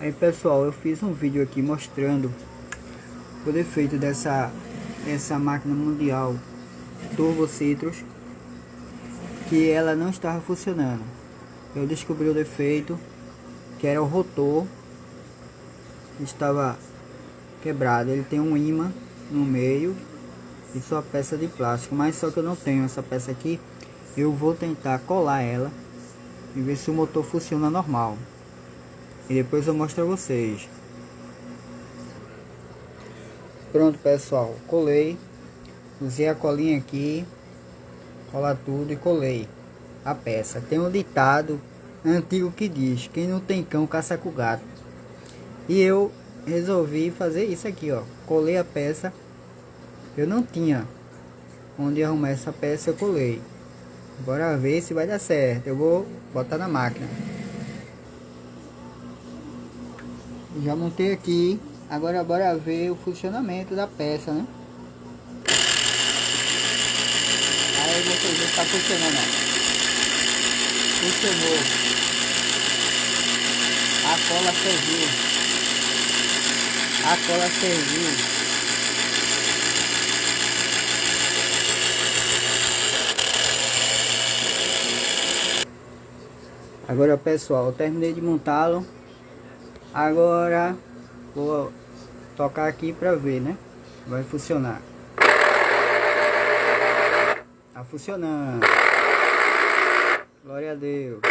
Aí pessoal, eu fiz um vídeo aqui mostrando o defeito dessa máquina mundial Turbo Citrus, que ela não estava funcionando. Eu descobri o defeito, que era o rotor que estava quebrado. Ele tem um ímã no meio e só peça de plástico, mas só que eu não tenho essa peça aqui. Eu vou tentar colar ela e ver se o motor funciona normal, e depois eu mostro a vocês. Pronto pessoal, colei, usei a colinha aqui, colar tudo e colei a peça. Tem um ditado antigo que diz: quem não tem cão caça com gato. E eu resolvi fazer isso aqui, ó. Colei a peça. Eu não tinha onde arrumar essa peça, eu colei. Bora ver se vai dar certo. Eu vou botar na máquina. Já montei aqui. Agora bora ver o funcionamento da peça, né? Aí vocês verem que tá funcionando, ó. Funcionou. A cola serviu. A cola serviu. Agora pessoal, eu terminei de montá-lo. Agora vou tocar aqui para ver, né? Vai funcionar. Tá funcionando. Glória a Deus.